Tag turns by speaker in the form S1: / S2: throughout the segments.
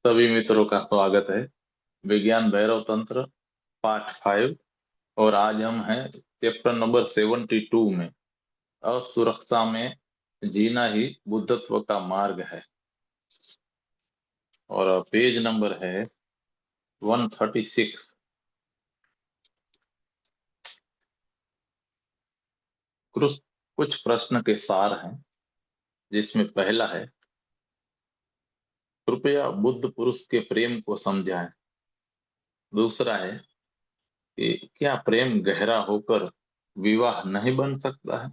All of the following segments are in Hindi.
S1: सभी मित्रों का स्वागत है। विज्ञान भैरव तंत्र पार्ट 5। और आज हम हैं चैप्टर नंबर 72 में। असुरक्षा में जीना ही बुद्धत्व का मार्ग है। और पेज नंबर है 136। कुछ कुछ प्रश्न के सार हैं, जिसमें पहला है, कृपया बुद्ध पुरुष के प्रेम को समझाएं। दूसरा है कि क्या प्रेम गहरा होकर विवाह नहीं बन सकता है।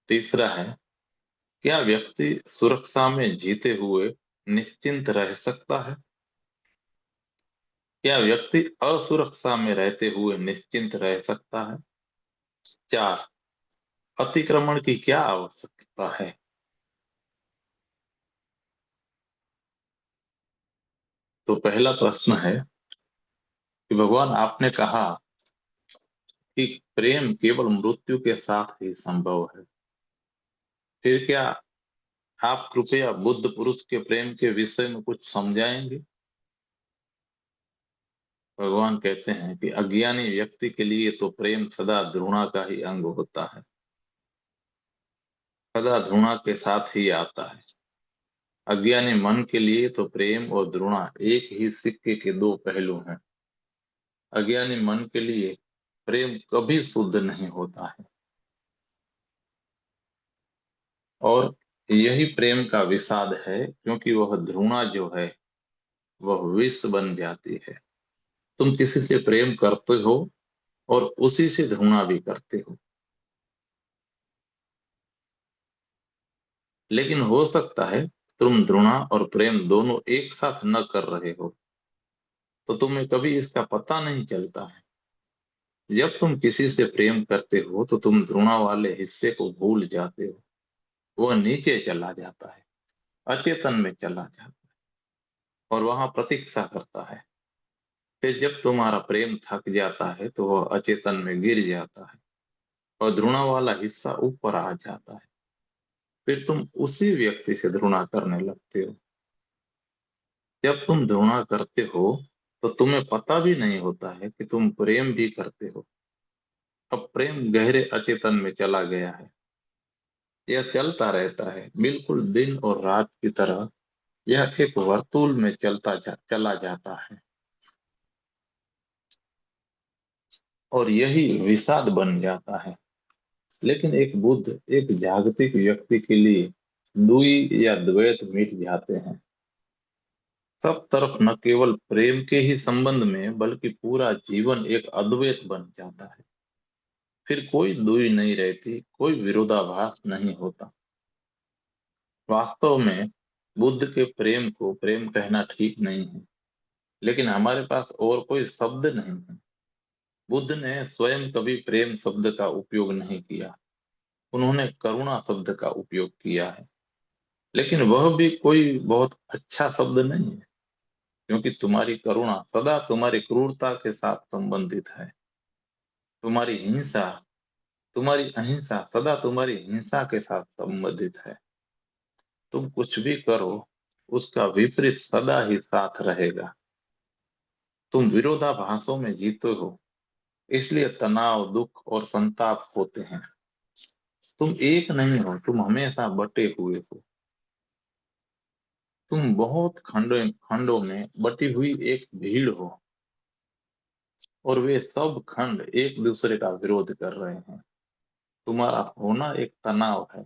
S1: तीसरा है, क्या व्यक्ति सुरक्षा में जीते हुए निश्चिंत रह सकता है। क्या व्यक्ति असुरक्षा में रहते हुए निश्चिंत रह सकता है। चार, अतिक्रमण की क्या आवश्यकता है। तो पहला प्रश्न है कि भगवान, आपने कहा कि प्रेम केवल मृत्यु के साथ ही संभव है। फिर क्या आप कृपया बुद्ध पुरुष के प्रेम के विषय में कुछ समझाएंगे। भगवान कहते हैं कि अज्ञानी व्यक्ति के लिए तो प्रेम सदा घृणा का ही अंग होता है, सदा घृणा के साथ ही आता है। अज्ञानी मन के लिए तो प्रेम और घृणा एक ही सिक्के के दो पहलू हैं। अज्ञानी मन के लिए प्रेम कभी शुद्ध नहीं होता है, और यही प्रेम का विषाद है, क्योंकि वह घृणा जो है वह विष बन जाती है। तुम किसी से प्रेम करते हो और उसी से घृणा भी करते हो, लेकिन हो सकता है तुम घृणा और प्रेम दोनों एक साथ न कर रहे हो, तो तुम्हें कभी इसका पता नहीं चलता है। जब तुम किसी से प्रेम करते हो तो तुम घृणा वाले हिस्से को भूल जाते हो। वह नीचे चला जाता है, अचेतन में चला जाता है, और वहां प्रतीक्षा करता है। फिर जब तुम्हारा प्रेम थक जाता है तो वह अचेतन में गिर जाता है, और घृणा वाला हिस्सा ऊपर आ जाता है। फिर तुम उसी व्यक्ति से घृणा करने लगते हो। जब तुम घृणा करते हो तो तुम्हें पता भी नहीं होता है कि तुम प्रेम भी करते हो। अब प्रेम गहरे अचेतन में चला गया है। यह चलता रहता है, बिल्कुल दिन और रात की तरह। यह एक वर्तुल में चला जाता है, और यही विषाद बन जाता है। लेकिन एक बुद्ध, एक जागतिक व्यक्ति के लिए द्वि या द्वैत मिट जाते हैं। सब तरफ न केवल प्रेम के ही संबंध में, बल्कि पूरा जीवन एक अद्वैत बन जाता है। फिर कोई दूरी नहीं रहती, कोई विरोधाभास नहीं होता। वास्तव में बुद्ध के प्रेम को प्रेम कहना ठीक नहीं है, लेकिन हमारे पास और कोई शब्द नहीं है। बुद्ध ने स्वयं कभी प्रेम शब्द का उपयोग नहीं किया। उन्होंने करुणा शब्द का उपयोग किया है, लेकिन वह भी कोई बहुत अच्छा शब्द नहीं है, क्योंकि तुम्हारी करुणा सदा तुम्हारी क्रूरता के साथ संबंधित है। तुम्हारी हिंसा, तुम्हारी अहिंसा सदा तुम्हारी हिंसा के साथ संबंधित है। तुम कुछ भी करो, उसका विपरीत सदा ही साथ रहेगा। तुम विरोधाभासों में जीते हो, इसलिए तनाव, दुख और संताप होते हैं। तुम एक नहीं हो, तुम हमेशा बटे हुए हो। तुम बहुत खंडों खंडों में बटी हुई एक भीड़ हो, और वे सब खंड एक दूसरे का विरोध कर रहे हैं। तुम्हारा होना एक तनाव है,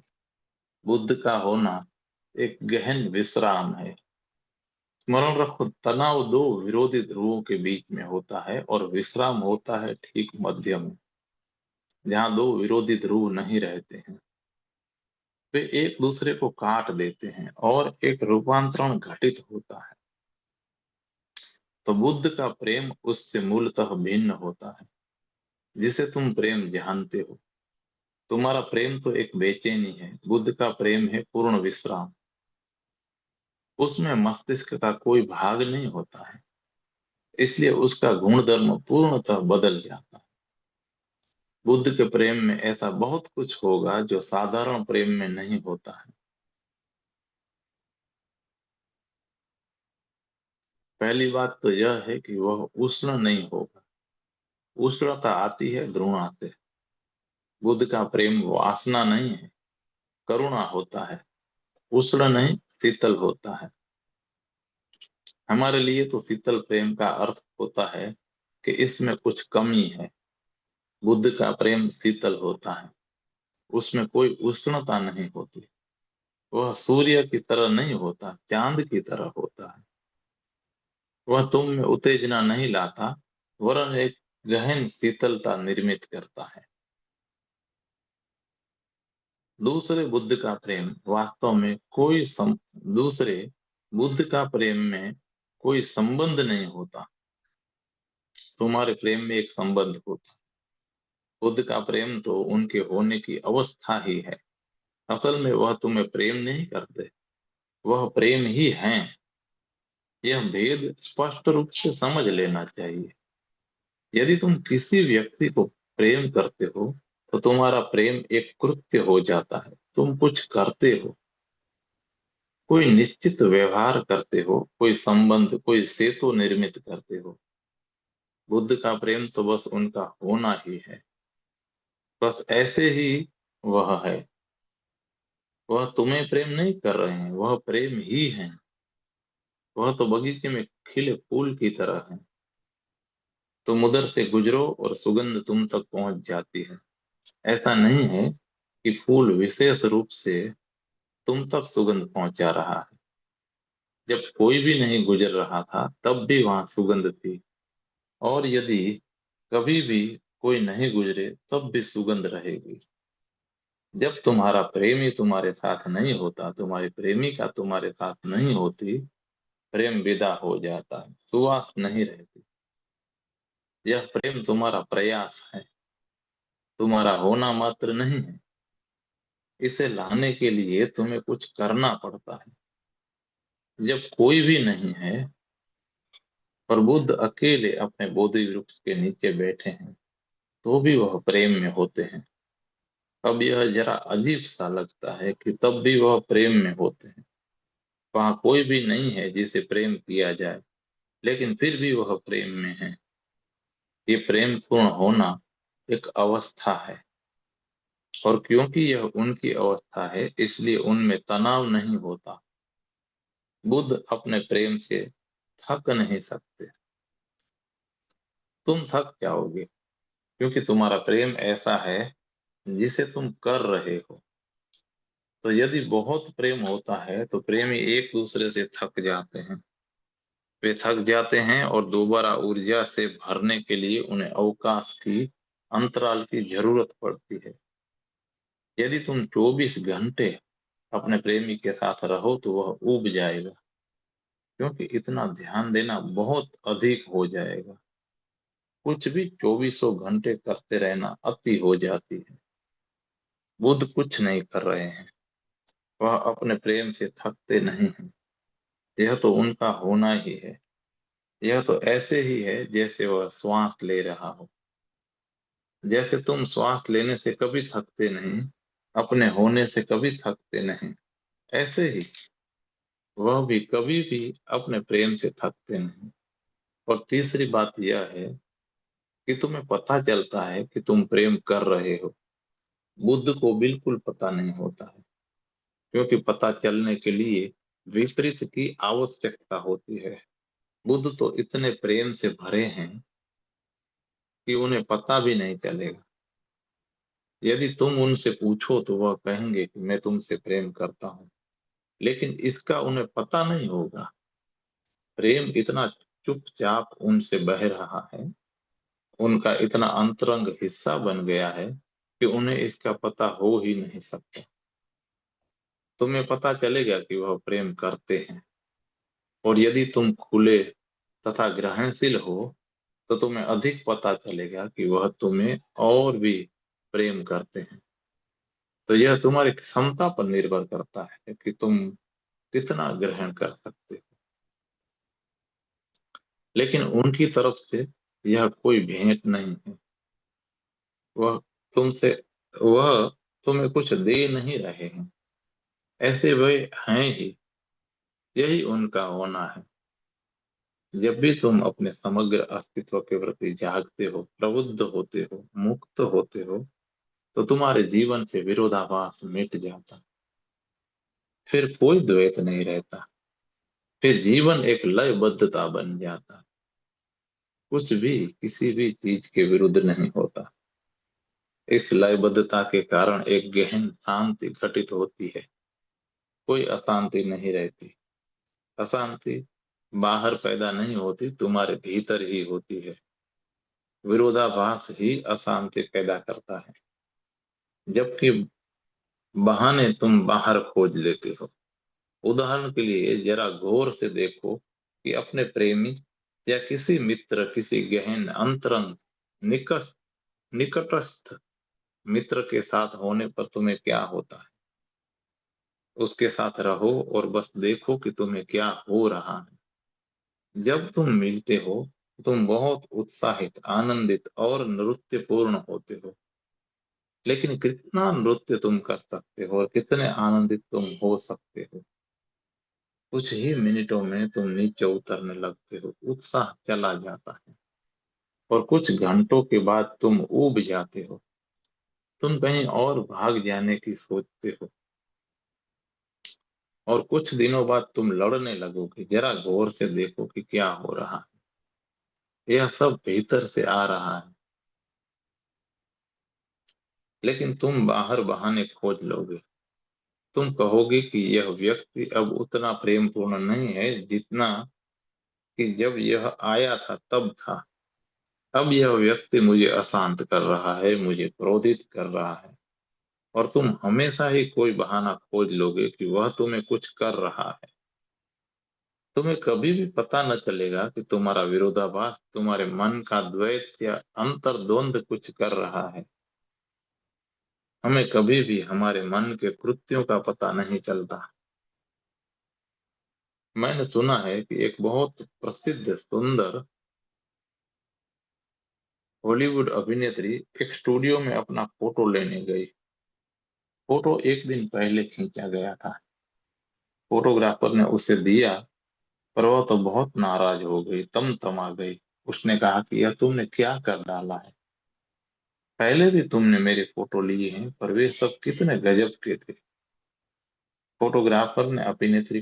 S1: बुद्ध का होना एक गहन विश्राम है। स्मरण रखो, तनाव दो विरोधी ध्रुवों के बीच में होता है, और विश्राम होता है ठीक मध्य में, जहाँ दो विरोधी ध्रुव नहीं रहते हैं। वे एक दूसरे को काट देते हैं, और एक रूपांतरण घटित होता है। तो बुद्ध का प्रेम उससे मूलतः भिन्न होता है, जिसे तुम प्रेम जानते हो। तुम्हारा प्रेम तो एक बेचैनी है, बुद्ध का प्रेम है पूर्ण विश्राम। उसमें मस्तिष्क का कोई भाग नहीं होता है, इसलिए उसका गुणधर्म पूर्णतः बदल जाता है। बुद्ध के प्रेम में ऐसा बहुत कुछ होगा जो साधारण प्रेम में नहीं होता है। पहली बात तो यह है कि वह उष्ण नहीं होगा। उष्णता आती है घृणा से। बुद्ध का प्रेम वासना नहीं है, करुणा होता है। उष्ण नहीं, शीतल होता है। हमारे लिए तो शीतल प्रेम का अर्थ होता है कि इसमें कुछ कमी है। बुद्ध का प्रेम शीतल होता है, उसमें कोई उष्णता नहीं होती। वह सूर्य की तरह नहीं होता, चांद की तरह होता है। वह तुम में उत्तेजना नहीं लाता, वरन एक गहन शीतलता निर्मित करता है। दूसरे बुद्ध का प्रेम वास्तव में दूसरे बुद्ध का प्रेम में कोई संबंध नहीं होता। तुम्हारे प्रेम में एक संबंध होता। बुद्ध का प्रेम तो उनके होने की अवस्था ही है। असल में वह तुम्हें प्रेम नहीं करते, वह प्रेम ही हैं। यह भेद स्पष्ट रूप से समझ लेना चाहिए। यदि तुम किसी व्यक्ति को प्रेम करते हो तो तुम्हारा प्रेम एक कृत्य हो जाता है। तुम कुछ करते हो, कोई निश्चित व्यवहार करते हो, कोई संबंध, कोई सेतु निर्मित करते हो। बुद्ध का प्रेम तो बस उनका होना ही है। बस ऐसे ही वह है। वह तुम्हें प्रेम नहीं कर रहे हैं, वह प्रेम ही है। वह तो बगीचे में खिले फूल की तरह है। तुम उधर से गुजरो और सुगंध तुम तक पहुंच जाती है। ऐसा नहीं है कि फूल विशेष रूप से तुम तक सुगंध पहुंचा रहा है। जब कोई भी नहीं गुजर रहा था तब भी वहां सुगंध थी। और यदि कभी भी कोई नहीं गुजरे तब भी सुगंध रहेगी। जब तुम्हारा प्रेमी तुम्हारे साथ नहीं होता, तुम्हारी प्रेमिका तुम्हारे साथ नहीं होती, प्रेम विदा हो जाता है, सुवास नहीं रहती। यह प्रेम तुम्हारा प्रयास है, तुम्हारा होना मात्र नहीं है। इसे लाने के लिए तुम्हें कुछ करना पड़ता है। जब कोई भी नहीं है और बुद्ध अकेले अपने बोधि वृक्ष के नीचे बैठे हैं, तो भी वह प्रेम में होते हैं। अब यह जरा अजीब सा लगता है कि तब भी वह प्रेम में होते हैं। वहां कोई भी नहीं है जिसे प्रेम किया जाए, लेकिन फिर भी वह प्रेम में है। ये प्रेम पूर्ण होना एक अवस्था है, और क्योंकि यह उनकी अवस्था है इसलिए उनमें तनाव नहीं होता। बुद्ध अपने प्रेम से थक नहीं सकते। तुम थक जाओगे क्योंकि तुम्हारा प्रेम ऐसा है जिसे तुम कर रहे हो। तो यदि बहुत प्रेम होता है तो प्रेमी एक दूसरे से थक जाते हैं। वे थक जाते हैं और दोबारा ऊर्जा से भरने के लिए उन्हें अवकाश की, अंतराल की जरूरत पड़ती है। यदि तुम 24 घंटे अपने प्रेमी के साथ रहो तो वह ऊब जाएगा, क्योंकि इतना ध्यान देना बहुत अधिक हो जाएगा। कुछ भी चौबीसों घंटे करते रहना अति हो जाती है। बुद्ध कुछ नहीं कर रहे हैं, वह अपने प्रेम से थकते नहीं हैं। यह तो उनका होना ही है। यह तो ऐसे ही है जैसे वह श्वास ले रहा हो। जैसे तुम श्वास लेने से कभी थकते नहीं, अपने होने से कभी थकते नहीं, ऐसे ही वह भी कभी भी अपने प्रेम से थकते नहीं। और तीसरी बात यह है कि तुम्हें पता चलता है कि तुम प्रेम कर रहे हो। बुद्ध को बिल्कुल पता नहीं होता है, क्योंकि पता चलने के लिए विपरीत की आवश्यकता होती है। बुद्ध तो इतने प्रेम से भरे हैं कि उन्हें पता भी नहीं चलेगा। यदि तुम उनसे पूछो तो वह कहेंगे कि मैं तुमसे प्रेम करता हूँ, लेकिन इसका उन्हें पता नहीं होगा। प्रेम इतना चुपचाप उनसे बह रहा है, उनका इतना अंतरंग हिस्सा बन गया है कि उन्हें इसका पता हो ही नहीं सकता। तुम्हें पता चलेगा कि वह प्रेम करते हैं, और यदि तुम खुले तथा ग्रहणशील हो तो तुम्हें अधिक पता चलेगा कि वह तुम्हें और भी प्रेम करते हैं। तो यह तुम्हारी क्षमता पर निर्भर करता है कि तुम कितना ग्रहण कर सकते हो। लेकिन उनकी तरफ से यह कोई भेंट नहीं है। वह तुमसे वह तुम्हें कुछ दे नहीं रहे हैं, ऐसे वे हैं ही। यही उनका होना है। जब भी तुम अपने समग्र अस्तित्व के प्रति जागते हो, प्रबुद्ध होते हो, मुक्त होते हो, तो तुम्हारे जीवन से विरोधाभास मिट जाता। फिर कोई द्वैत नहीं रहता। फिर जीवन एक लयबद्धता बन जाता। कुछ भी किसी भी चीज के विरुद्ध नहीं होता। इस लयबद्धता के कारण एक गहन शांति घटित होती है। कोई अशांति नहीं रहती। अशांति बाहर पैदा नहीं होती, तुम्हारे भीतर ही होती है। विरोधाभास ही अशांति पैदा करता है, जबकि बहाने तुम बाहर खोज लेते हो। उदाहरण के लिए जरा गौर से देखो कि अपने प्रेमी या किसी मित्र, किसी गहन अंतरंग निकट निकटस्थ मित्र के साथ होने पर तुम्हें क्या होता है। उसके साथ रहो और बस देखो कि तुम्हें क्या हो रहा है। जब तुम मिलते हो, तुम बहुत उत्साहित, आनंदित और नृत्यपूर्ण होते हो। लेकिन कितना नृत्य तुम कर सकते हो और कितने आनंदित तुम हो सकते हो। कुछ ही मिनटों में तुम नीचे उतरने लगते हो, उत्साह चला जाता है। और कुछ घंटों के बाद तुम ऊब जाते हो। तुम कहीं और भाग जाने की सोचते हो। और कुछ दिनों बाद तुम लड़ने लगोगे। जरा गौर से देखो कि क्या हो रहा है। यह सब भीतर से आ रहा है। लेकिन तुम बाहर बहाने खोज लोगे। तुम कहोगे कि यह व्यक्ति अब उतना प्रेमपूर्ण नहीं है जितना कि जब यह आया था तब था। अब यह व्यक्ति मुझे अशांत कर रहा है, मुझे क्रोधित कर रहा है। और तुम हमेशा ही कोई बहाना खोज लोगे कि वह तुम्हें कुछ कर रहा है। तुम्हें कभी भी पता न चलेगा कि तुम्हारा विरोधाभास तुम्हारे मन का द्वैत या अंतर्द्वंद कुछ कर रहा है। हमें कभी भी हमारे मन के कृत्यों का पता नहीं चलता। मैंने सुना है कि एक बहुत प्रसिद्ध सुंदर हॉलीवुड अभिनेत्री एक स्टूडियो में अपना फोटो लेने गई। फोटो एक दिन पहले खींचा गया था। फोटोग्राफर ने उसे दिया, पर वह तो बहुत नाराज हो गई, तमा गई। उसने कहा कि यह तुमने क्या कर डाला है। पहले भी तुमने मेरे फोटो लिए हैं, पर वे सब कितने गजब के थे। फोटोग्राफर ने अभिनेत्री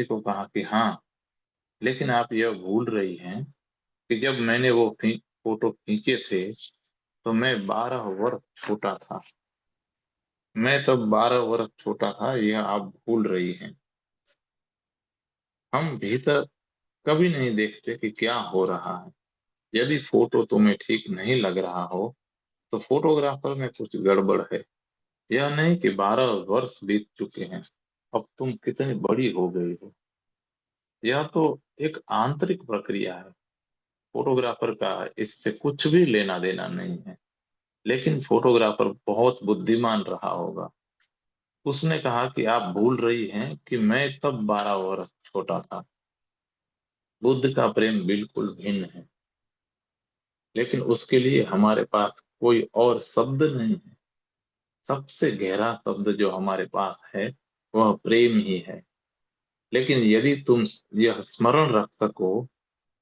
S1: को कहा कि हाँ, लेकिन आप यह भूल रही हैं कि जब मैंने फोटो खींचे थे तो मैं 12 वर्ष छोटा था। मैं तब 12 वर्ष छोटा था, यह आप भूल रही हैं। हम भीतर कभी नहीं देखते कि क्या हो रहा है। यदि फोटो तुम्हें ठीक नहीं लग रहा हो तो फोटोग्राफर में कुछ गड़बड़ है। यह नहीं कि 12 वर्ष बीत चुके हैं, अब तुम कितनी बड़ी हो गई हो। यह तो एक आंतरिक प्रक्रिया है। फोटोग्राफर का इससे कुछ भी लेना देना नहीं है। लेकिन फोटोग्राफर बहुत बुद्धिमान रहा होगा। उसने कहा कि आप भूल रही हैं कि मैं तब 12 वर्ष छोटा था। बुद्ध का प्रेम बिल्कुल भिन्न है। लेकिन उसके लिए हमारे पास कोई और शब्द नहीं है। सबसे गहरा शब्द जो हमारे पास है वह प्रेम ही है। लेकिन यदि तुम यह स्मरण रख सको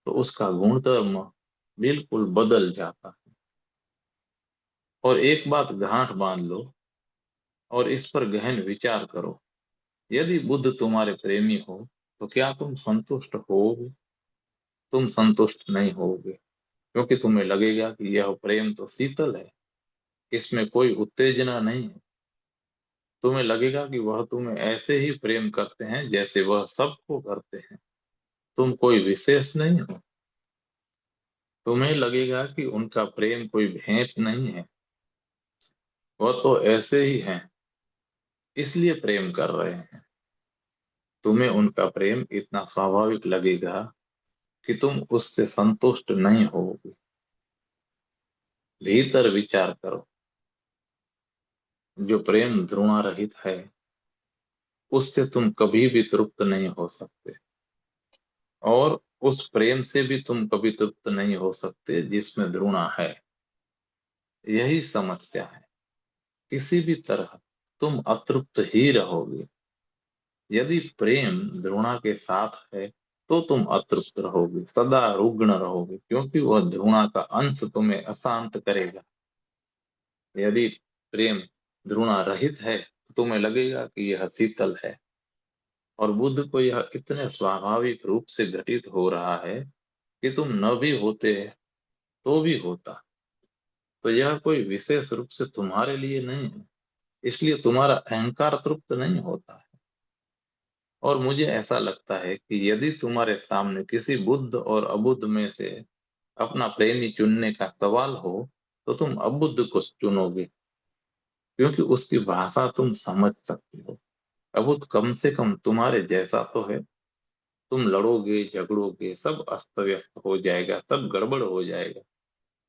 S1: तो उसका गुणधर्म बिल्कुल बदल जाता है। और एक बात गांठ बांध लो और इस पर गहन विचार करो। यदि बुद्ध तुम्हारे प्रेमी हो तो क्या तुम संतुष्ट होगे? तुम संतुष्ट नहीं होगे, क्योंकि तुम्हें लगेगा कि यह प्रेम तो शीतल है, इसमें कोई उत्तेजना नहीं है। तुम्हें लगेगा कि वह तुम्हें ऐसे ही प्रेम करते हैं जैसे वह सबको करते हैं। तुम कोई विशेष नहीं हो। तुम्हें लगेगा कि उनका प्रेम कोई भेंट नहीं है, वह तो ऐसे ही हैं, इसलिए प्रेम कर रहे हैं। तुम्हें उनका प्रेम इतना स्वाभाविक लगेगा कि तुम उससे संतुष्ट नहीं होगे। भीतर विचार करो। जो प्रेम ध्रुवा रहित है उससे तुम कभी भी तृप्त नहीं हो सकते। और उस प्रेम से भी तुम कभी तृप्त नहीं हो सकते जिसमें ध्रुणा है। यही समस्या है। किसी भी तरह तुम अतृप्त ही रहोगे। यदि प्रेम द्रोणा के साथ है तो तुम अतृप्त रहोगे, सदा रुग्ण रहोगे, क्योंकि वह द्रोणा का अंश तुम्हें अशांत करेगा। यदि प्रेम द्रोणा रहित है तो तुम्हें लगेगा कि यह शीतल है, और बुद्ध को यह इतने स्वाभाविक रूप से घटित हो रहा है कि तुम न भी होते तो भी होता। तो यह कोई विशेष रूप से तुम्हारे लिए नहीं है, इसलिए तुम्हारा अहंकार तृप्त नहीं होता है। और मुझे ऐसा लगता है कि यदि तुम्हारे सामने किसी बुद्ध और अबुद्ध में से अपना प्रेमी चुनने का सवाल हो, तो तुम अबुद्ध को चुनोगे, क्योंकि उसकी भाषा तुम समझ सकते हो। अबुद्ध कम से कम तुम्हारे जैसा तो है। तुम लड़ोगे झगड़ोगे, सब अस्त व्यस्त हो जाएगा, सब गड़बड़ हो जाएगा,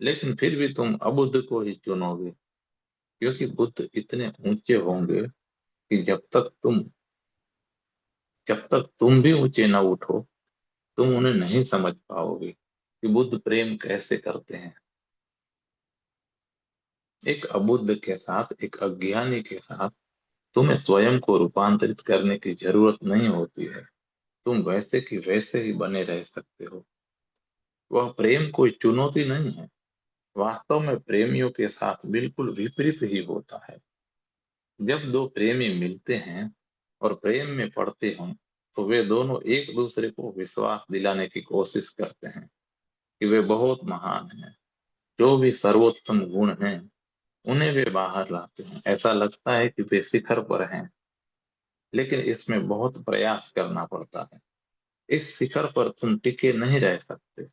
S1: लेकिन फिर भी तुम अबुद्ध को ही चुनोगे, क्योंकि बुद्ध इतने ऊंचे होंगे कि जब तक तुम भी ऊंचे न उठो, तुम उन्हें नहीं समझ पाओगे कि बुद्ध प्रेम कैसे करते हैं। एक अबुद्ध के साथ, एक अज्ञानी के साथ तुम्हें स्वयं को रूपांतरित करने की जरूरत नहीं होती है। तुम वैसे की वैसे ही बने रह सकते हो। वह प्रेम कोई चुनौती नहीं है। वास्तव में प्रेमियों के साथ बिल्कुल विपरीत ही होता है। जब दो प्रेमी मिलते हैं और प्रेम में पड़ते हैं, तो वे दोनों एक दूसरे को विश्वास दिलाने की कोशिश करते हैं कि वे बहुत महान हैं। जो भी सर्वोत्तम गुण हैं, उन्हें वे बाहर लाते हैं। ऐसा लगता है कि वे शिखर पर हैं, लेकिन इसमें बहुत प्रयास करना पड़ता है। इस शिखर पर तुम टिके नहीं रह सकते।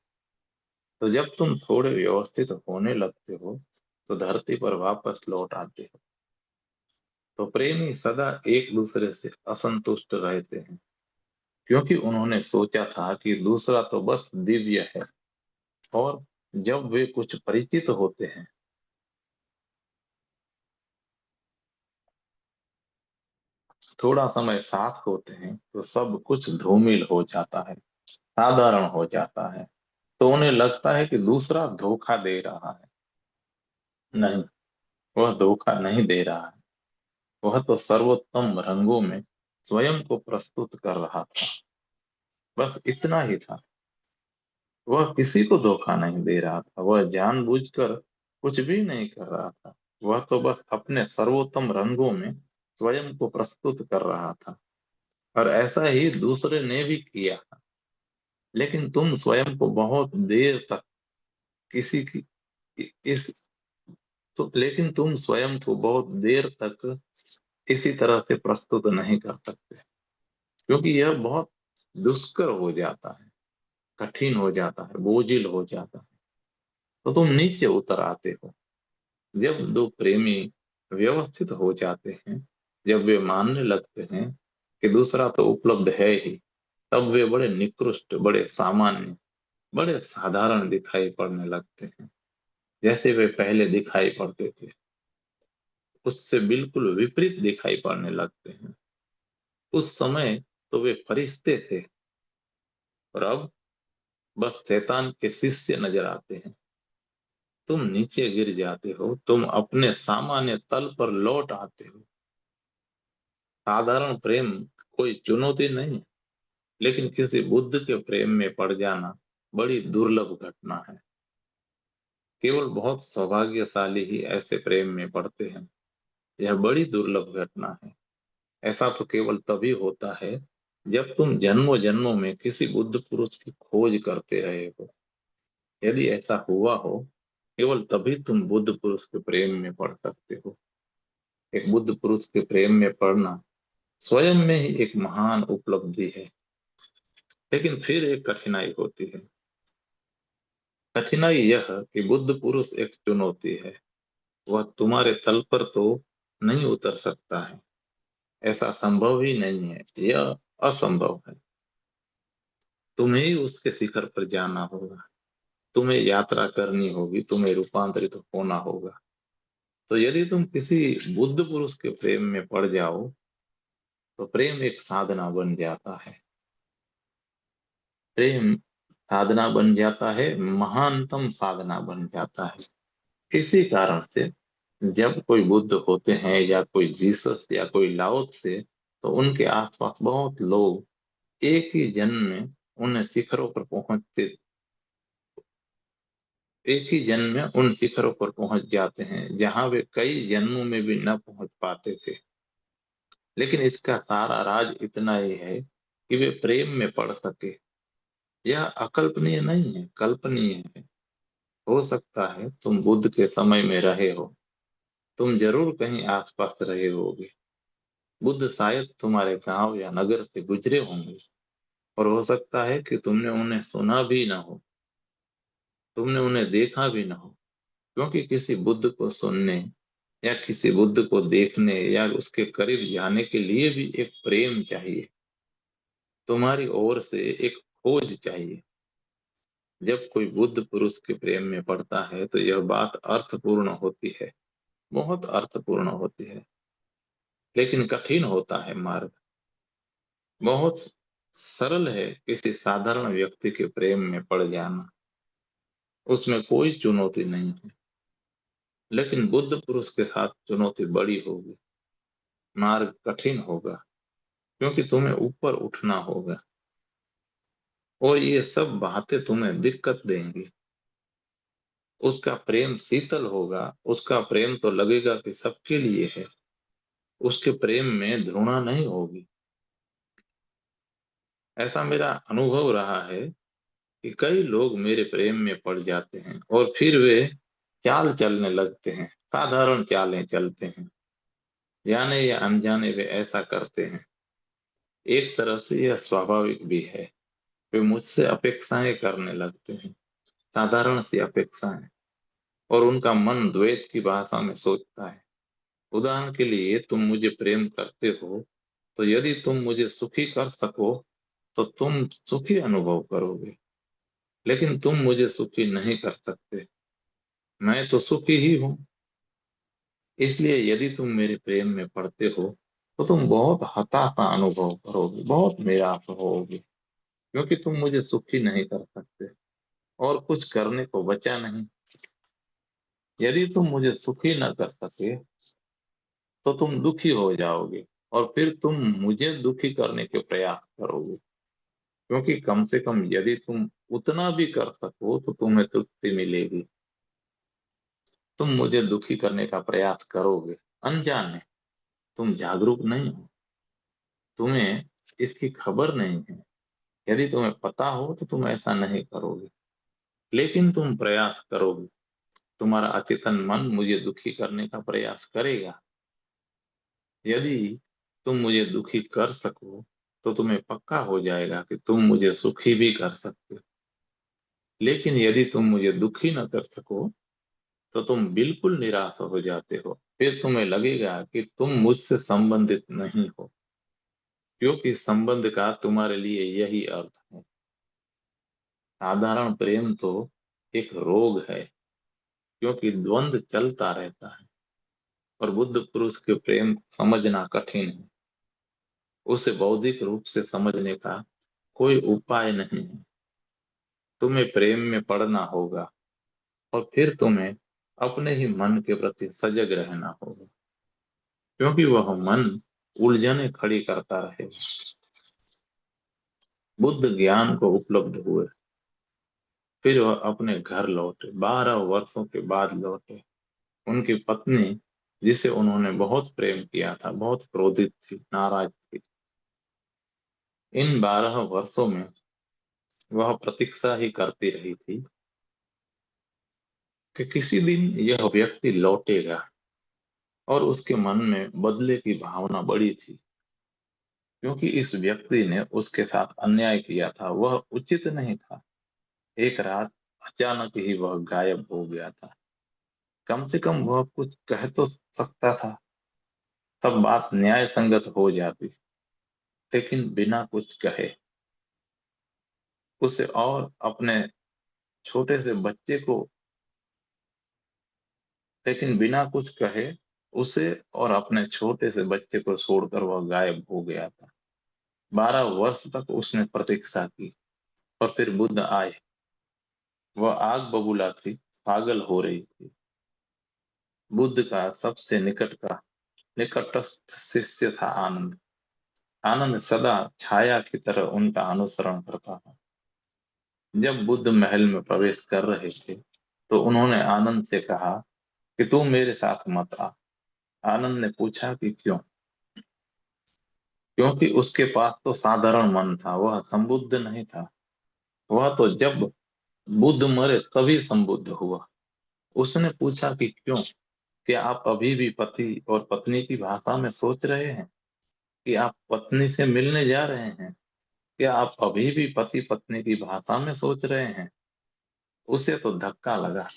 S1: तो जब तुम थोड़े व्यवस्थित होने लगते हो, तो धरती पर वापस लौट आते हो। तो प्रेमी सदा एक दूसरे से असंतुष्ट रहते हैं, क्योंकि उन्होंने सोचा था कि दूसरा तो बस दिव्य है। और जब वे कुछ परिचित होते हैं, थोड़ा समय साथ होते हैं, तो सब कुछ धूमिल हो जाता है, साधारण हो जाता है। तो उन्हें लगता है कि दूसरा धोखा दे रहा है। नहीं, वह धोखा नहीं दे रहा है। वह तो सर्वोत्तम रंगों में स्वयं को प्रस्तुत कर रहा था। बस इतना ही था। वह किसी को धोखा नहीं दे रहा था, वह जानबूझकर कुछ भी नहीं कर रहा था। वह तो बस अपने सर्वोत्तम रंगों में स्वयं को प्रस्तुत कर रहा था, और ऐसा ही दूसरे ने भी किया। लेकिन तुम स्वयं को बहुत देर तक किसी की इस तो लेकिन तुम स्वयं को बहुत देर तक इसी तरह से प्रस्तुत नहीं कर सकते, क्योंकि यह बहुत दुष्कर हो जाता है, कठिन हो जाता है, बोझिल हो जाता है। तो तुम नीचे उतर आते हो। जब दो प्रेमी व्यवस्थित हो जाते हैं, जब वे मानने लगते हैं कि दूसरा तो उपलब्ध है ही, तब वे बड़े निकृष्ट, बड़े सामान्य, बड़े साधारण दिखाई पड़ने लगते हैं, जैसे वे पहले दिखाई पड़ते थे। उससे बिल्कुल विपरीत दिखाई पड़ने लगते हैं। उस समय तो वे फरिश्ते थे, और अब बस शैतान के शिष्य नजर आते हैं। तुम नीचे गिर जाते हो, तुम अपने सामान्य तल पर लौट आते हो। साधारण प्रेम कोई चुनौती नहीं, लेकिन किसी बुद्ध के प्रेम में पड़ जाना बड़ी दुर्लभ घटना है। केवल बहुत सौभाग्यशाली ही ऐसे प्रेम में पड़ते हैं। यह बड़ी दुर्लभ घटना है। ऐसा तो केवल तभी होता है जब तुम जन्मों जन्मों में किसी बुद्ध पुरुष की खोज करते रहे हो। यदि ऐसा हुआ हो, केवल तभी तुम बुद्ध पुरुष के प्रेम में पड़ सकते हो। एक बुद्ध पुरुष के प्रेम में पड़ना स्वयं में ही एक महान उपलब्धि है। लेकिन फिर एक कठिनाई होती है। कठिनाई यह कि बुद्ध पुरुष एक चुनौती है। वह तुम्हारे तल पर तो नहीं उतर सकता है। ऐसा संभव ही नहीं है, यह असंभव है। तुम्हें ही उसके शिखर पर जाना होगा। तुम्हें यात्रा करनी होगी, तुम्हें रूपांतरित होना होगा। तो यदि तुम किसी बुद्ध पुरुष के प्रेम में पड़ जाओ, तो प्रेम एक साधना बन जाता है। प्रेम साधना बन जाता है, महानतम साधना बन जाता है। इसी कारण से जब कोई बुद्ध होते हैं, या कोई जीसस, या कोई लाओत से, तो उनके आसपास बहुत लोग एक ही जन्म में उन शिखरों पर पहुंचते एक ही जन्म में उन शिखरों पर पहुंच जाते हैं जहां वे कई जन्मों में भी न पहुंच पाते थे। लेकिन इसका सारा राज इतना ही है कि वे प्रेम में पड़ सके। यह अकल्पनीय नहीं है, कल्पनीय है। हो सकता है तुम बुद्ध के समय में रहे हो, तुम जरूर कहीं आसपास रहे होगे। बुद्ध शायद तुम्हारे गांव या नगर से गुजरे होंगे, और हो सकता है कि तुमने उन्हें सुना भी ना हो, तुमने उन्हें देखा भी ना हो। क्योंकि किसी बुद्ध को सुनने या किसी बुद्ध को देखने या उसके करीब जाने के लिए भी एक प्रेम चाहिए, तुम्हारी ओर से एक खोज चाहिए। जब कोई बुद्ध पुरुष के प्रेम में पड़ता है तो यह बात अर्थपूर्ण होती है, बहुत अर्थपूर्ण होती है। लेकिन कठिन होता है मार्ग। बहुत सरल है किसी साधारण व्यक्ति के प्रेम में पड़ जाना, उसमें कोई चुनौती नहीं है। लेकिन बुद्ध पुरुष के साथ चुनौती बड़ी होगी, मार्ग कठिन होगा, क्योंकि तुम्हें ऊपर उठना होगा, और ये सब बातें तुम्हें दिक्कत देंगी। उसका प्रेम शीतल होगा, उसका प्रेम तो लगेगा कि सबके लिए है। उसके प्रेम में घृणा नहीं होगी। ऐसा मेरा अनुभव रहा है कि कई लोग मेरे प्रेम में पड़ जाते हैं और फिर वे चाल चलने लगते हैं, साधारण चालें चलते हैं। जाने या अनजाने वे ऐसा करते हैं। एक तरह से यह स्वाभाविक भी है। वे मुझसे अपेक्षाएं करने लगते हैं, साधारण सी अपेक्षाएं, और उनका मन द्वैत की भाषा में सोचता है। उदाहरण के लिए, तुम मुझे प्रेम करते हो, तो यदि तुम मुझे सुखी कर सको तो तुम सुखी अनुभव करोगे। लेकिन तुम मुझे सुखी नहीं कर सकते, मैं तो सुखी ही हूं। इसलिए यदि तुम मेरे प्रेम में पड़ते हो तो तुम बहुत हताशा अनुभव करोगे, बहुत निराश होगे, क्योंकि तुम मुझे सुखी नहीं कर सकते और कुछ करने को बचा नहीं। यदि तुम मुझे सुखी न कर सके तो तुम दुखी हो जाओगे, और फिर तुम मुझे दुखी करने के प्रयास करोगे, क्योंकि कम से कम यदि तुम उतना भी कर सको तो तुम्हें तृप्ति मिलेगी। तुम मुझे दुखी करने का प्रयास करोगे, अनजाने। तुम जागरूक नहीं हो, तुम्हें इसकी खबर नहीं है। यदि तुम्हें पता हो तो तुम ऐसा नहीं करोगे, लेकिन तुम प्रयास करोगे। तुम्हारा अचेतन मन मुझे दुखी करने का प्रयास करेगा। यदि तुम मुझे दुखी कर सको तो तुम्हें पक्का हो जाएगा कि तुम मुझे सुखी भी कर सकते हो। लेकिन यदि तुम मुझे दुखी न कर सको तो तुम बिल्कुल निराश हो जाते हो। फिर तुम्हें लगेगा कि तुम मुझसे संबंधित नहीं हो, क्योंकि संबंध का तुम्हारे लिए यही अर्थ है। साधारण प्रेम तो एक रोग है, क्योंकि द्वंद चलता रहता है, और बुद्ध पुरुष के प्रेम को समझना कठिन है। उसे बौद्धिक रूप से समझने का कोई उपाय नहीं है। तुम्हें प्रेम में पड़ना होगा, और फिर तुम्हें अपने ही मन के प्रति सजग रहना होगा, क्योंकि वह मन उलझने खड़ी करता रहेगा। बुद्ध ज्ञान को उपलब्ध हुए, फिर वह अपने घर लौटे, 12 वर्षों के बाद लौटे। उनकी पत्नी, जिसे उन्होंने बहुत प्रेम किया था, बहुत क्रोधित थी, नाराज थी। इन 12 वर्षों में वह प्रतीक्षा ही करती रही थी कि किसी दिन यह व्यक्ति लौटेगा, और उसके मन में बदले की भावना बड़ी थी, क्योंकि इस व्यक्ति ने उसके साथ अन्याय किया था, वह उचित नहीं था। एक रात अचानक ही वह गायब हो गया था। कम से कम वह कुछ कह तो सकता था, तब बात न्याय संगत हो जाती। लेकिन बिना कुछ कहे उसे और अपने छोटे से बच्चे को लेकिन बिना कुछ कहे उसे और अपने छोटे से बच्चे को छोड़कर वह गायब हो गया था। 12 वर्ष तक उसने प्रतीक्षा की, और फिर बुद्ध आए। वह आग बबूला थी, पागल हो रही थी। बुद्ध का सबसे निकटस्थ शिष्य था आनंद। आनंद सदा छाया की तरह उनका अनुसरण करता था। जब बुद्ध महल में प्रवेश कर रहे थे तो उन्होंने आनंद से कहा कि तू मेरे साथ मत आ। आनंद ने पूछा कि क्यों। क्योंकि उसके पास तो साधारण मन था, वह संबुद्ध नहीं था। वह तो जब बुद्ध मरे तभी संबुद्ध हुआ। उसने पूछा कि क्यों। क्या आप अभी भी पति और पत्नी की भाषा में सोच रहे हैं कि आप पत्नी से मिलने जा रहे हैं? क्या आप अभी भी पति पत्नी की भाषा में सोच रहे हैं? उसे तो धक्का लगा।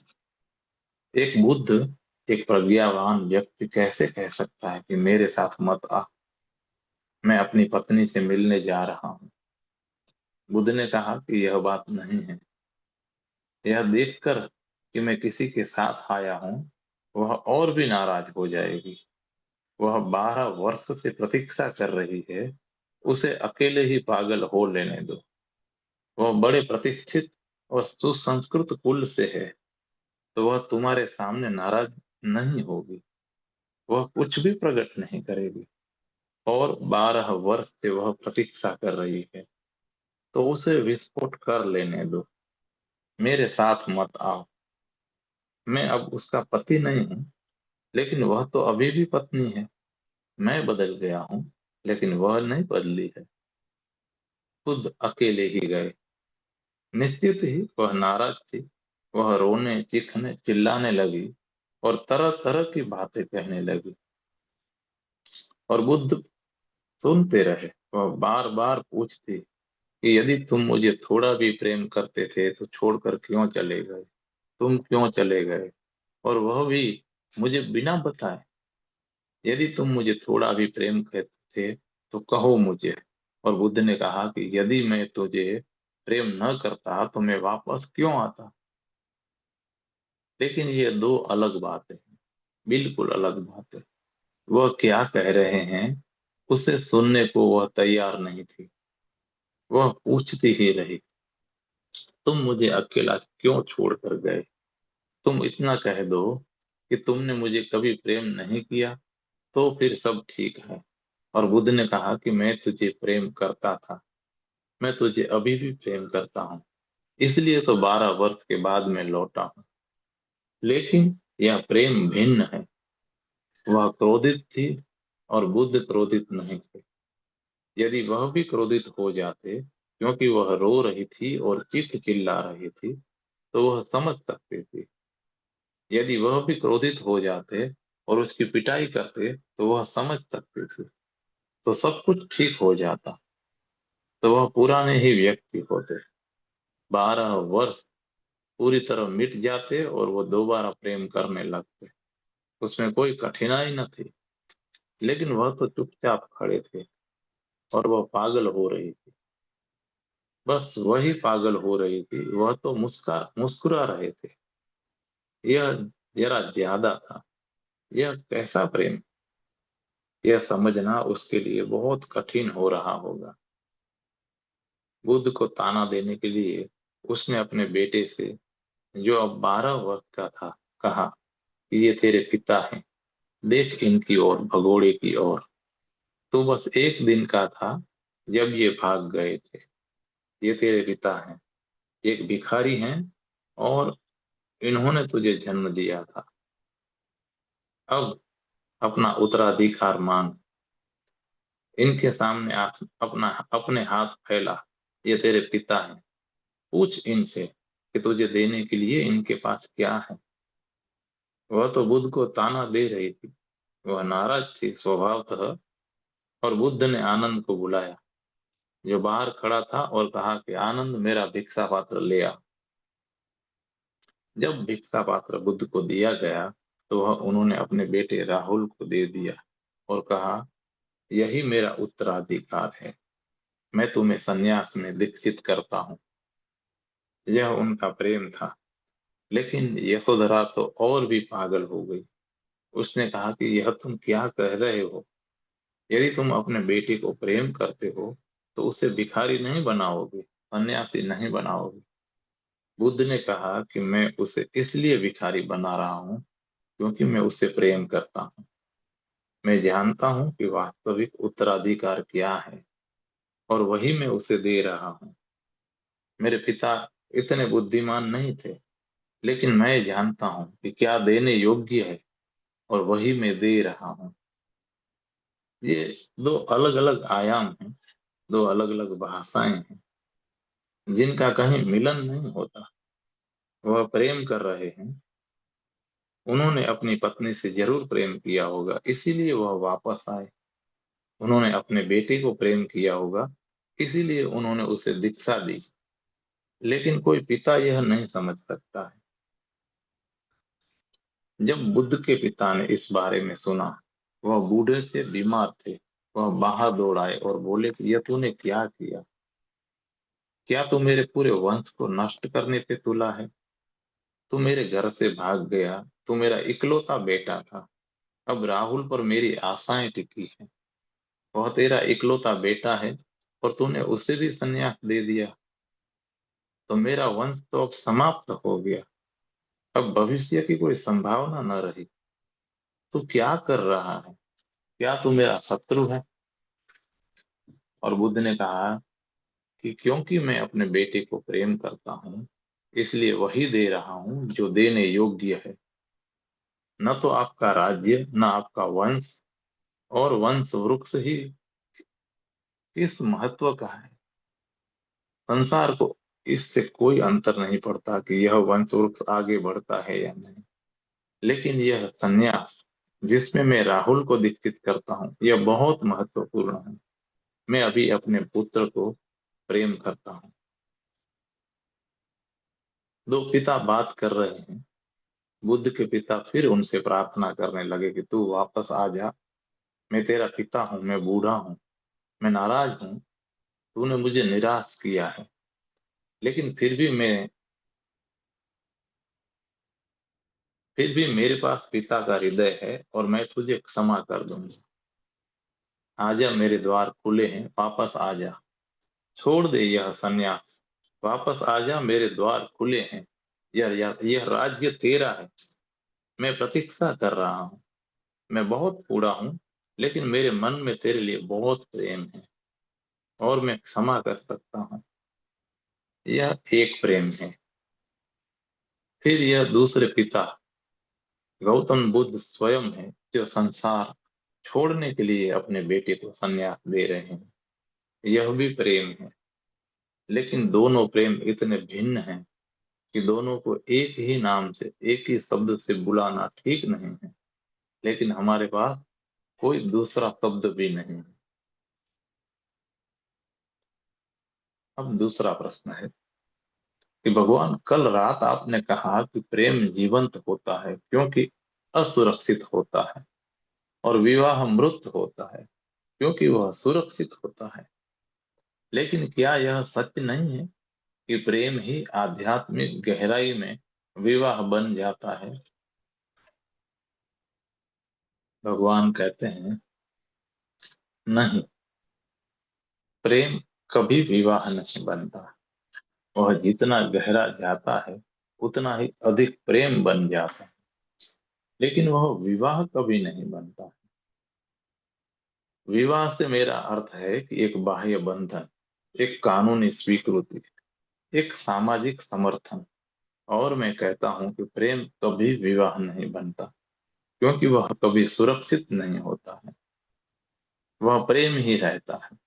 S1: एक बुद्ध, एक प्रज्ञावान व्यक्ति कैसे कह सकता है कि मेरे साथ मत आ, मैं अपनी पत्नी से मिलने जा रहा हूँ। बुद्ध ने कहा कि यह बात नहीं है। यह देखकर कि मैं किसी के साथ आया हूँ वह और भी नाराज हो जाएगी। वह 12 वर्ष से प्रतीक्षा कर रही है। उसे अकेले ही पागल हो लेने दो। वह बड़े प्रतिष्ठित और सुसंस्कृत कुल से है, तो वह तुम्हारे सामने नाराज नहीं होगी। वह कुछ भी प्रकट नहीं करेगी। और 12 वर्ष से वह प्रतीक्षा कर रही है, तो उसे विस्फोट कर लेने दो। मेरे साथ मत आओ। मैं अब उसका पति नहीं हूँ, लेकिन वह तो अभी भी पत्नी है। मैं बदल गया हूँ, लेकिन वह नहीं बदली है। खुद अकेले ही गए। निश्चित ही वह नाराज थी। वह रोने, चीखने, चिल्लाने लगी और तरह तरह की बातें कहने लगी। और बुद्ध सुनते रहे। वह बार बार पूछती कि यदि तुम मुझे थोड़ा भी प्रेम करते थे तो छोड़कर क्यों चले गए? तुम क्यों चले गए? और वह भी मुझे बिना बताए। यदि तुम मुझे थोड़ा भी प्रेम करते थे तो कहो मुझे। और बुद्ध ने कहा कि यदि मैं तुझे प्रेम न करता तो मैं वापस क्यों आता? लेकिन ये दो अलग बातें हैं, बिल्कुल अलग बातें। वह क्या कह रहे हैं उसे सुनने को वह तैयार नहीं थी। वह पूछती ही रही, तुम मुझे अकेला क्यों छोड़ कर गए? तुम इतना कह दो कि तुमने मुझे कभी प्रेम नहीं किया, तो फिर सब ठीक है। और बुद्ध ने कहा कि मैं तुझे प्रेम करता था। मैं तुझे अभी भी प्रेम करता हूँ। इसलिए तो 12 वर्ष के बाद मैं लौटा हूँ। लेकिन यह प्रेम भिन्न है। वह क्रोधित थी और बुद्ध क्रोधित नहीं थे। यदि वह भी क्रोधित हो जाते, क्योंकि वह रो रही थी और चीख चिल्ला रही थी, तो वह समझ सकते थे। यदि वह भी क्रोधित हो जाते और उसकी पिटाई करते, तो वह समझ सकते थे। तो सब कुछ ठीक हो जाता। तो वह पुराने ही व्यक्ति होते। 12 वर्ष पूरी तरह मिट जाते और वो दोबारा प्रेम करने लगते। उसमें कोई कठिनाई न थी। लेकिन वह तो चुपचाप खड़े थे और वह पागल हो रही थी। बस वही पागल हो रही थी, वह तो मुस्कुरा रहे थे। यह जरा ज्यादा था। यह कैसा प्रेम? यह समझना उसके लिए बहुत कठिन हो रहा होगा। बुद्ध को ताना देने के लिए उसने अपने बेटे से, जो अब 12 वर्ष का था, कहा कि ये तेरे पिता हैं। देख इनकी ओर, भगोड़े की ओर। तू बस एक दिन का था जब ये भाग गए थे। ये तेरे पिता हैं, एक भिखारी हैं, और इन्होंने तुझे जन्म दिया था। अब अपना उत्तराधिकार मांग। इनके सामने अपना अपने हाथ फैला। ये तेरे पिता हैं। पूछ इनसे कि तुझे देने के लिए इनके पास क्या है। वह तो बुद्ध को ताना दे रही थी। वह नाराज थी स्वभावतः। और बुद्ध ने आनंद को बुलाया, जो बाहर खड़ा था, और कहा कि आनंद, मेरा भिक्षा पात्र ले आ। जब भिक्षा पात्र बुद्ध को दिया गया तो वह उन्होंने अपने बेटे राहुल को दे दिया और कहा, यही मेरा उत्तराधिकार है। मैं तुम्हें संन्यास में दीक्षित करता हूँ। यह उनका प्रेम था। लेकिन यशोधरा तो और भी पागल हो गई। उसने कहा कि यह तुम क्या कह रहे हो? यदि तुम अपने बेटे को प्रेम करते हो तो उसे भिखारी नहीं बनाओगे, सन्यासी नहीं बनाओगे। बुद्ध ने कहा कि मैं उसे इसलिए भिखारी बना रहा हूँ क्योंकि मैं उससे प्रेम करता हूँ। मैं जानता हूँ कि वास्तविक उत्तराधिकार क्या है और वही मैं उसे दे रहा हूँ। मेरे पिता इतने बुद्धिमान नहीं थे, लेकिन मैं जानता हूँ कि क्या देने योग्य है और वही मैं दे रहा हूँ। ये दो अलग अलग आयाम हैं, दो अलग अलग भाषाएं हैं जिनका कहीं मिलन नहीं होता। वह प्रेम कर रहे हैं, उन्होंने अपनी पत्नी से जरूर प्रेम किया होगा, इसीलिए वह वापस आए। उन्होंने अपने बेटे को प्रेम किया होगा, इसीलिए उन्होंने उसे दीक्षा दी। लेकिन कोई पिता यह नहीं समझ सकता है। जब बुद्ध के पिता ने इस बारे में सुना, वह बूढ़े थे, बीमार थे। वह बाहर दौड़ाए और बोले कि यह तूने क्या किया? क्या तू मेरे पूरे वंश को नष्ट करने पे तुला है? तू मेरे घर से भाग गया। तू मेरा इकलौता बेटा था। अब राहुल पर मेरी आशाएं टिकी है। वह तेरा इकलौता बेटा है और तूने उसे भी संन्यास दे दिया। तो मेरा वंश तो अब समाप्त हो गया। अब भविष्य की कोई संभावना न रही। तू क्या कर रहा है? क्या तू मेरा शत्रु है? और बुद्ध ने कहा कि क्योंकि मैं अपने बेटे को प्रेम करता हूँ, इसलिए वही दे रहा हूँ जो देने योग्य है। न तो आपका राज्य, न आपका वंश, और वंश वृक्ष ही किस महत्व का है। संसार को इससे कोई अंतर नहीं पड़ता कि यह वंश वृक्ष आगे बढ़ता है या नहीं। लेकिन यह संन्यास जिसमें मैं राहुल को दीक्षित करता हूँ, यह बहुत महत्वपूर्ण है। मैं अभी अपने पुत्र को प्रेम करता हूँ। दो पिता बात कर रहे हैं। बुद्ध के पिता फिर उनसे प्रार्थना करने लगे कि तू वापस आ जा। मैं तेरा पिता हूँ, मैं बूढ़ा हूँ, मैं नाराज हूँ। तूने मुझे निराश किया है, लेकिन फिर भी मेरे पास पिता का हृदय है और मैं तुझे क्षमा कर दूंगा। आजा, मेरे द्वार खुले हैं, वापस आजा। छोड़ दे यह सन्यास। वापस आजा, मेरे द्वार खुले हैं। यह राज्य तेरा है। मैं प्रतीक्षा कर रहा हूँ। मैं बहुत बूढ़ा हूँ, लेकिन मेरे मन में तेरे लिए बहुत प्रेम है और मैं क्षमा कर सकता हूँ। यह एक प्रेम है। फिर यह दूसरे पिता गौतम बुद्ध स्वयं है, जो संसार छोड़ने के लिए अपने बेटे को संन्यास दे रहे हैं। यह भी प्रेम है। लेकिन दोनों प्रेम इतने भिन्न हैं कि दोनों को एक ही नाम से, एक ही शब्द से बुलाना ठीक नहीं है। लेकिन हमारे पास कोई दूसरा शब्द भी नहीं है। अब दूसरा प्रश्न है कि भगवान, कल रात आपने कहा कि प्रेम जीवंत होता है क्योंकि असुरक्षित होता है, और विवाह मृत होता है क्योंकि वह सुरक्षित होता है। लेकिन क्या यह सत्य नहीं है कि प्रेम ही आध्यात्मिक गहराई में विवाह बन जाता है? भगवान कहते हैं, नहीं, प्रेम कभी विवाह नहीं बनता। वह जितना गहरा जाता है, उतना ही अधिक प्रेम बन जाता है। लेकिन वह विवाह कभी नहीं बनता। विवाह से मेरा अर्थ है कि एक बाह्य बंधन, एक कानूनी स्वीकृति, एक सामाजिक समर्थन। और मैं कहता हूं कि प्रेम कभी विवाह नहीं बनता, क्योंकि वह कभी सुरक्षित नहीं होता है। वह प्रेम ही रहता है।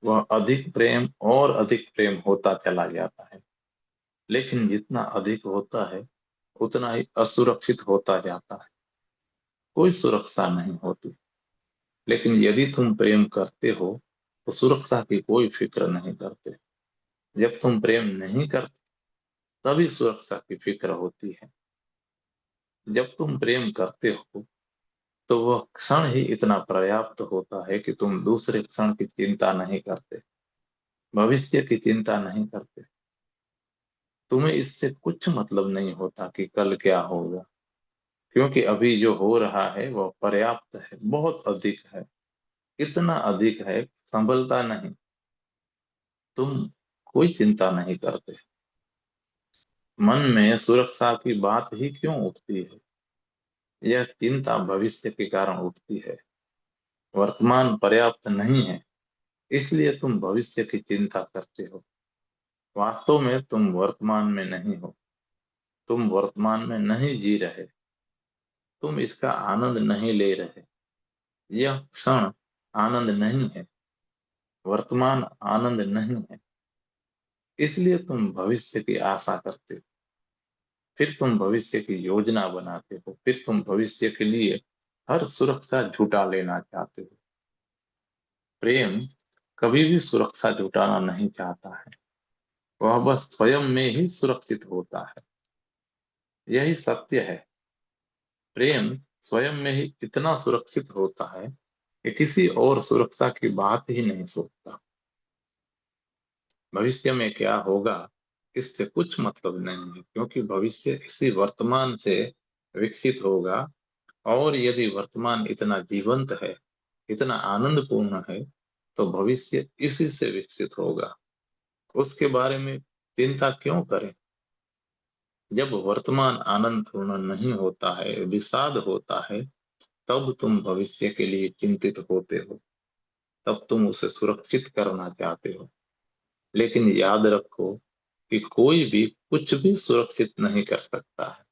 S1: वह अधिक प्रेम और अधिक प्रेम होता चला जाता है। लेकिन जितना अधिक होता है, उतना ही असुरक्षित होता जाता है। कोई सुरक्षा नहीं होती। लेकिन यदि तुम प्रेम करते हो, तो सुरक्षा की कोई फिक्र नहीं करते। जब तुम प्रेम नहीं करते, तभी सुरक्षा की फिक्र होती है। जब तुम प्रेम करते हो, तो वह क्षण ही इतना पर्याप्त होता है कि तुम दूसरे क्षण की चिंता नहीं करते, भविष्य की चिंता नहीं करते। तुम्हें इससे कुछ मतलब नहीं होता कि कल क्या होगा, क्योंकि अभी जो हो रहा है वह पर्याप्त है, बहुत अधिक है। इतना अधिक है, संभलता नहीं। तुम कोई चिंता नहीं करते। मन में सुरक्षा की बात ही क्यों उठती है? यह चिंता भविष्य के कारण उठती है। वर्तमान पर्याप्त नहीं है, इसलिए तुम भविष्य की चिंता करते हो। वास्तव में तुम वर्तमान में नहीं हो, तुम वर्तमान में नहीं जी रहे, तुम इसका आनंद नहीं ले रहे। यह क्षण आनंद नहीं है, वर्तमान आनंद नहीं है। इसलिए तुम भविष्य की आशा करते हो, फिर तुम भविष्य की योजना बनाते हो, फिर तुम भविष्य के लिए हर सुरक्षा जुटा लेना चाहते हो। प्रेम कभी भी सुरक्षा जुटाना नहीं चाहता है, वह बस स्वयं में ही सुरक्षित होता है। यही सत्य है। प्रेम स्वयं में ही इतना सुरक्षित होता है कि किसी और सुरक्षा की बात ही नहीं सोचता। भविष्य में क्या होगा इससे कुछ मतलब नहीं है, क्योंकि भविष्य इसी वर्तमान से विकसित होगा। और यदि वर्तमान इतना जीवंत है, इतना आनंदपूर्ण है, तो भविष्य इसी से विकसित होगा। उसके बारे में चिंता क्यों करें? जब वर्तमान आनंदपूर्ण नहीं होता है, विषाद होता है, तब तुम भविष्य के लिए चिंतित होते हो, तब तुम उसे सुरक्षित करना चाहते हो। लेकिन याद रखो कि कोई भी कुछ भी सुरक्षित नहीं कर सकता है।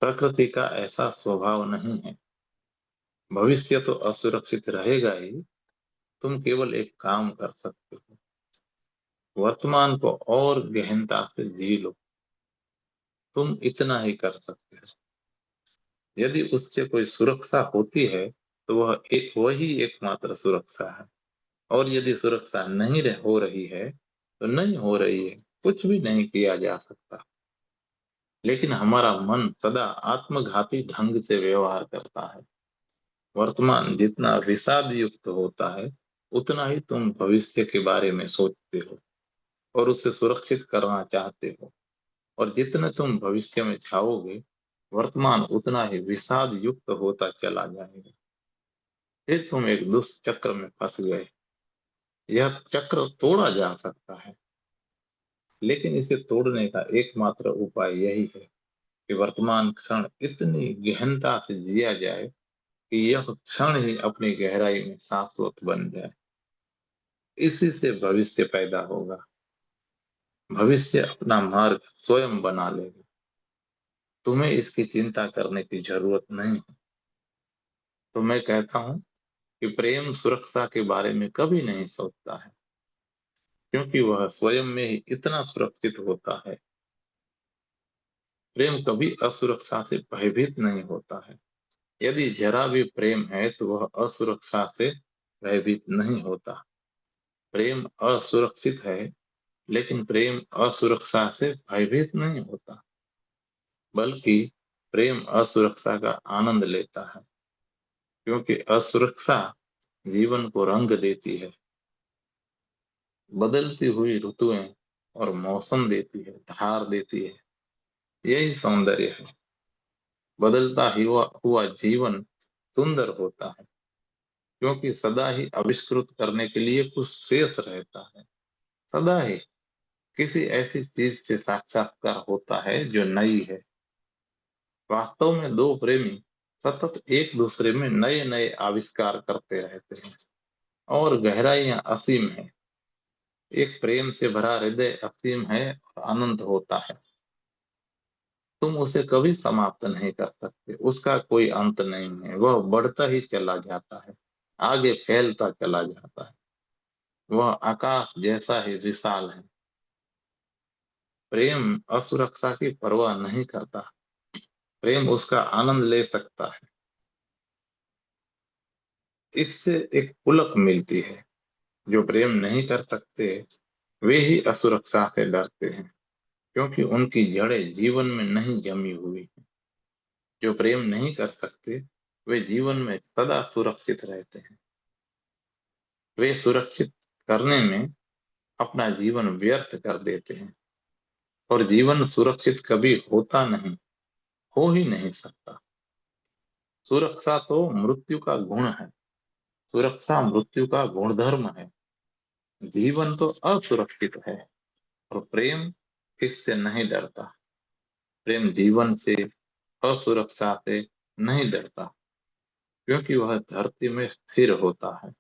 S1: प्रकृति का ऐसा स्वभाव नहीं है। भविष्य तो असुरक्षित रहेगा ही। तुम केवल एक काम कर सकते हो, वर्तमान को और गहनता से जी लो। तुम इतना ही कर सकते हो। यदि उससे कोई सुरक्षा होती है, तो वही एकमात्र सुरक्षा है। और यदि सुरक्षा नहीं हो रही है, तो नहीं हो रही है, कुछ भी नहीं किया जा सकता। लेकिन हमारा मन सदा आत्मघाती ढंग से व्यवहार करता है। वर्तमान जितना विषाद युक्त होता है, उतना ही तुम भविष्य के बारे में सोचते हो और उसे सुरक्षित करना चाहते हो। और जितने तुम भविष्य में चाहोगे, वर्तमान उतना ही विषाद युक्त होता चला जाएगा। फिर तुम एक दुष्चक्र में फंस गए। यह चक्र तोड़ा जा सकता है, लेकिन इसे तोड़ने का एकमात्र उपाय यही है कि वर्तमान क्षण इतनी गहनता से जिया जाए कि यह क्षण ही अपनी गहराई में शाश्वत बन जाए। इसी से भविष्य पैदा होगा। भविष्य अपना मार्ग स्वयं बना लेगा। तुम्हें इसकी चिंता करने की जरूरत नहीं है। तो मैं कहता हूं कि प्रेम सुरक्षा के बारे में कभी नहीं सोचता है, क्योंकि वह स्वयं में ही इतना सुरक्षित होता है। प्रेम कभी असुरक्षा से भयभीत नहीं होता है। यदि जरा भी प्रेम है, तो वह असुरक्षा से भयभीत नहीं होता। प्रेम असुरक्षित है, लेकिन प्रेम असुरक्षा से भयभीत नहीं होता, बल्कि प्रेम असुरक्षा का आनंद लेता है। क्योंकि असुरक्षा जीवन को रंग देती है, बदलती हुई ऋतुएं और मौसम देती है, धार देती है। यही सौंदर्य है। बदलता हुआ जीवन सुंदर होता है, क्योंकि सदा ही आविष्कृत करने के लिए कुछ शेष रहता है। सदा ही किसी ऐसी चीज से साक्षात्कार होता है जो नई है। वास्तव में दो प्रेमी सतत एक दूसरे में नए नए आविष्कार करते रहते हैं, और गहराइयां असीम है। एक प्रेम से भरा हृदय असीम है और अनंत होता है। तुम उसे कभी समाप्त नहीं कर सकते। उसका कोई अंत नहीं है। वह बढ़ता ही चला जाता है, आगे फैलता चला जाता है। वह आकाश जैसा ही विशाल है। प्रेम असुरक्षा की परवाह नहीं करता। प्रेम उसका आनंद ले सकता है। इससे एक पुलक मिलती है। जो प्रेम नहीं कर सकते, वे ही असुरक्षा से डरते हैं, क्योंकि उनकी जड़ें जीवन में नहीं जमी हुई हैं। जो प्रेम नहीं कर सकते, वे जीवन में सदा सुरक्षित रहते हैं। वे सुरक्षित करने में अपना जीवन व्यर्थ कर देते हैं। और जीवन सुरक्षित कभी होता नहीं, हो ही नहीं सकता। सुरक्षा तो मृत्यु का गुण है। सुरक्षा मृत्यु का गुणधर्म है। जीवन तो असुरक्षित है, और प्रेम इससे नहीं डरता। प्रेम जीवन से, असुरक्षा से नहीं डरता। क्योंकि वह धरती में स्थिर होता है।